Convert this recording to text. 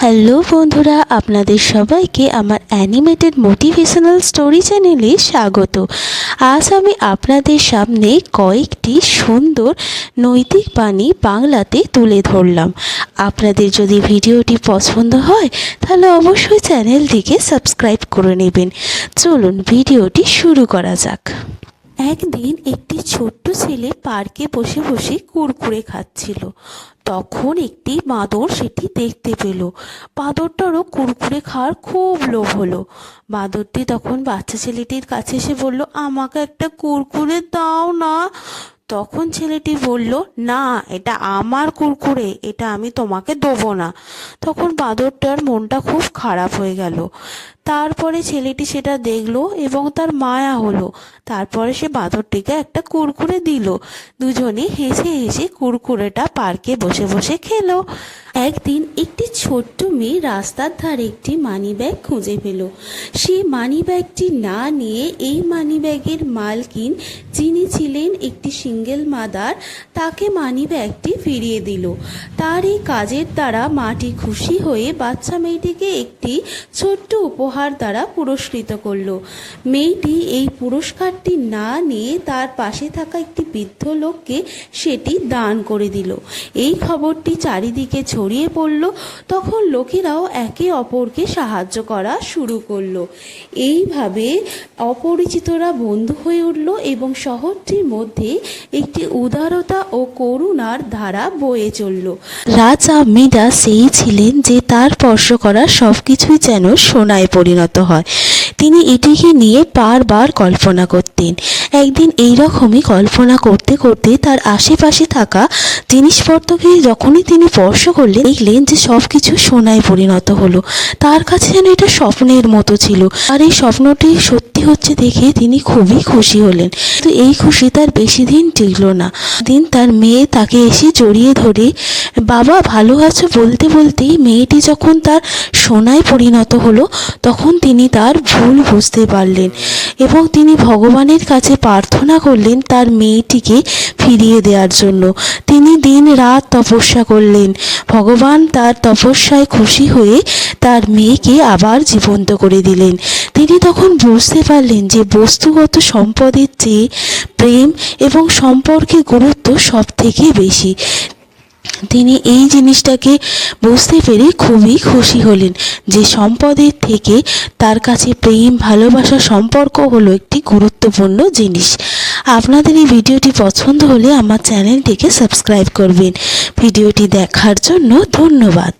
Hello বন্ধুরা, আপনাদের সবাইকে আমার অ্যানিমেটেড মোটিভেশনাল স্টোরি চ্যানেলে স্বাগত। আজ আমি আপনাদের সামনে কয়েকটি সুন্দর নৈতিক বাণী বাংলাতে তুলে ধরলাম। আপনাদের যদি ভিডিওটি পছন্দ হয় তাহলে অবশ্যই চ্যানেলটিকে সাবস্ক্রাইব করে নেবেন। চলুন ভিডিওটি শুরু করা যাক। একদিন একটি ছোট্ট ছেলে পার্কে বসে বসে কুরকুরে খাচ্ছিল। তখন একটি বাঁদর সেটি দেখতে পেল। বাঁদরটারও কুরকুরে খাওয়ার খুব লোভ হলো। বাঁদরটি তখন বাচ্চা ছেলেটির কাছে এসে বলল, আমাকে একটা কুরকুরে দাও না। তখন ছেলেটি বলল, না, এটা আমার কুরকুরে, এটা আমি তোমাকে দেবো না। তখন বাঁদরটার মনটা খুব খারাপ হয়ে গেল। তারপরে ছেলেটি সেটা দেখলো এবং তার মায়া হলো। তারপরে সে বাঁদরটিকে একটা কুরকুরে দিল। দুজনে হেসে হেসে কুরকুরেটা পার্কে বসে বসে খেলো। একদিন একটি ছোট্ট মেয়ে রাস্তার ধারে একটি মানিব্যাগ খুঁজে পেল। সে মানিব্যাগটি না নিয়ে এই মানিব্যাগের মালকিন, যিনি ছিলেন একটি সিঙ্গেল মাদার, তাকে মানিব্যাগটি ফিরিয়ে দিল। তার এই কাজের দ্বারা মাটি খুশি হয়ে বাচ্চা মেয়েটিকে একটি ছোট্ট উপহার দ্বারা পুরস্কৃত করল। মেয়েটি এই পুরস্কারটি না নিয়ে তার পাশে থাকা একটি বৃদ্ধ লোককে সেটি দান করে দিল। এই খবরটি চারিদিকে ছড়িয়ে পড়ল। তখন লোকেরাও একে অপরকে সাহায্য করা শুরু করলো। এইভাবে অপরিচিতরা বন্ধু হয়ে উঠল এবং শহরটির মধ্যে একটি উদারতা ও করুণার ধারা বয়ে চলল। রাজা মিডা সেই ছিলেন যে তার স্পর্শ করা সব কিছুই যেন সোনায় পরিণত হয়। তিনি এটিকে নিয়ে বারবার কল্পনা করতেন। একদিন এইরকমই কল্পনা করতে করতে তার আশেপাশে থাকা জিনিসপত্রকে যখনই তিনি স্পর্শ করলেন, দেখলেন যে সব কিছু সোনায় পরিণত হলো। তার কাছে যেন এটা স্বপ্নের মতো ছিল। আর এই স্বপ্নটি সত্যি হচ্ছে দেখে তিনি খুবই খুশি হলেন। তো এই খুশি তার বেশি দিন টিকল না। দিন তার মেয়ে তাকে এসে জড়িয়ে ধরে বাবা ভালো আছো বলতে বলতেই মেয়েটি যখন তার সোনায় পরিণত হলো, তখন তিনি তার ভুল বুঝতে পারলেন এবং তিনি ভগবানের কাছে প্রার্থনা করলেন তার মেয়েটিকে ফিরিয়ে দেওয়ার জন্য। তিনি দিন রাত তপস্যা করলেন। ভগবান তার তপস্যায় খুশি হয়ে তার মেয়েকে আবার জীবন্ত করে দিলেন। তিনি তখন বুঝতে পারলেন যে বস্তুগত সম্পদের চেয়ে প্রেম এবং সম্পর্কের গুরুত্ব সব থেকে বেশি। তিনি এই জিনিসটাকে বুঝতে পেরে খুবই খুশি হলেন যে সম্পদের থেকে তার কাছে প্রেম, ভালোবাসা, সম্পর্ক হলো একটি গুরুত্বপূর্ণ জিনিস। আপনাদের এই ভিডিওটি পছন্দ হলে আমার চ্যানেলটিকে সাবস্ক্রাইব করবেন। ভিডিওটি দেখার জন্য ধন্যবাদ।